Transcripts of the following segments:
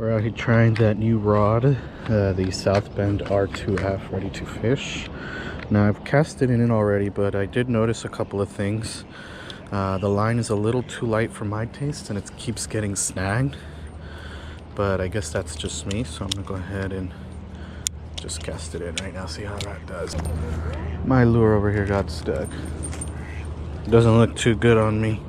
We're out here trying that new rod, the South Bend R2F ready to fish. Now I've casted in it already, but I did notice a couple of things. The line is a little too light for my taste and it keeps getting snagged. But I guess that's just me, so I'm gonna go ahead and just cast it in right now, see how that does. My lure over here got stuck. Doesn't look too good on me.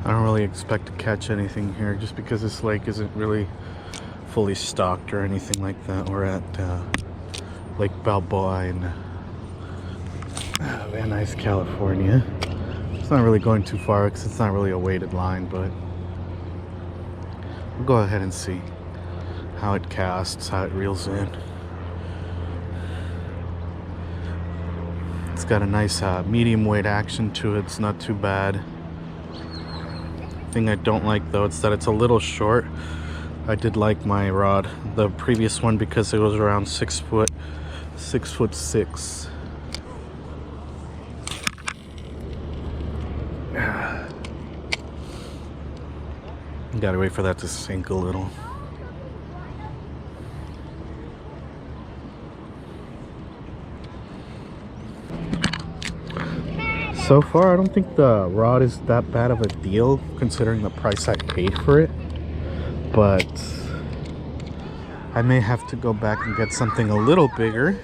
I don't really expect to catch anything here just because this lake isn't really fully stocked or anything like that. We're at Lake Balboa in Van Nuys, California. It's not really going too far because it's not really a weighted line, but we'll go ahead and see how it casts, how it reels in. It's got a nice medium weight action to it. It's not too bad. Thing I don't like though, it's that it's a little short. I did like my rod, the previous one, because it was around 6 foot, 6'6". Gotta wait for that to sink a little. So far, I don't think the rod is that bad of a deal considering the price I paid for it, but I may have to go back and get something a little bigger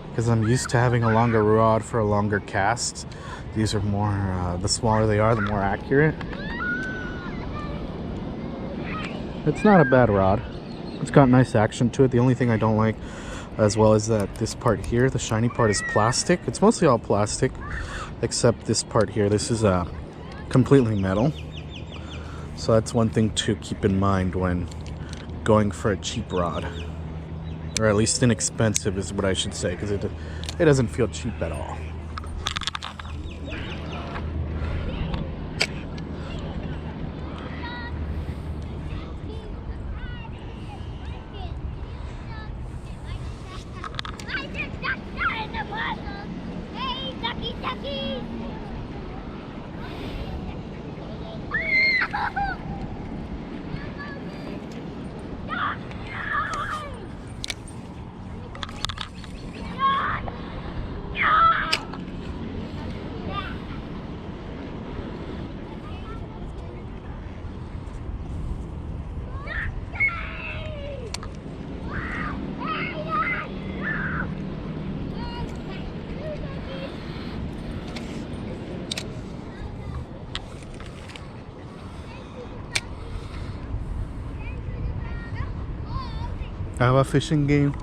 because I'm used to having a longer rod for a longer cast. These are more, the smaller they are, the more accurate. It's not a bad rod. It's got nice action to it. The only thing I don't like as well is that this part here, the shiny part, is plastic. It's mostly all plastic except this part here. This is completely metal, so that's one thing to keep in mind when going for a cheap rod, or at least inexpensive is what I should say, because it doesn't feel cheap at all. I have a fishing game.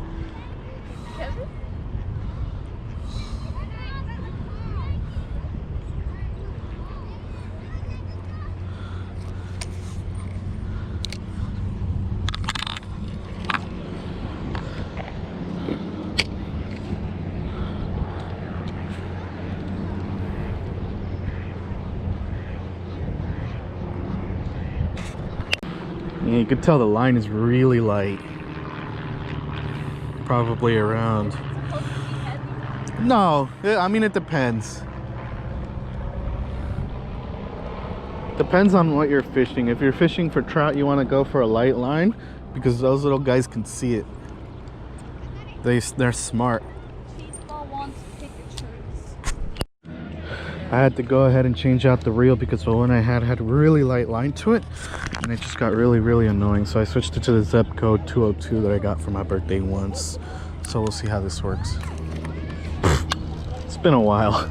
Yeah, you can tell the line is really light. Probably around. No, I mean, it depends. Depends on what you're fishing. If you're fishing for trout, you want to go for a light line because those little guys can see it. They're smart. I had to go ahead and change out the reel because the one I had really light line to it, and it just got really annoying. So I switched it to the Zebco 202 that I got for my birthday once. So we'll see how this works. It's been a while.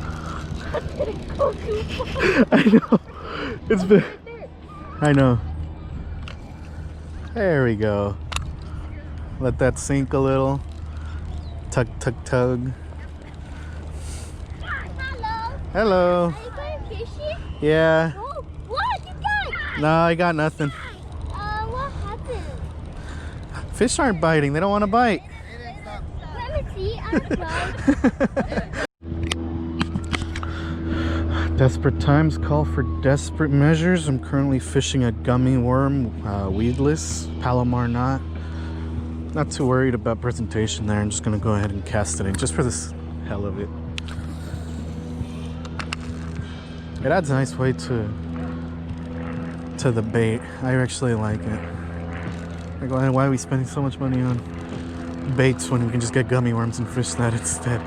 I know. It's been. I know. There we go. Let that sink a little. Tug, tug, tug. Hello. Are you going fishing? Yeah. Oh, what? You got? No, I got nothing. What happened? Fish aren't biting. They don't want to bite. Let me See, I'm close. Desperate times call for desperate measures. I'm currently fishing a gummy worm, weedless, Palomar knot. Not too worried about presentation there. I'm just gonna go ahead and cast it in just for the hell of it. It adds a nice weight to the bait. I actually like it. Like, why are we spending so much money on baits when we can just get gummy worms and fish that instead?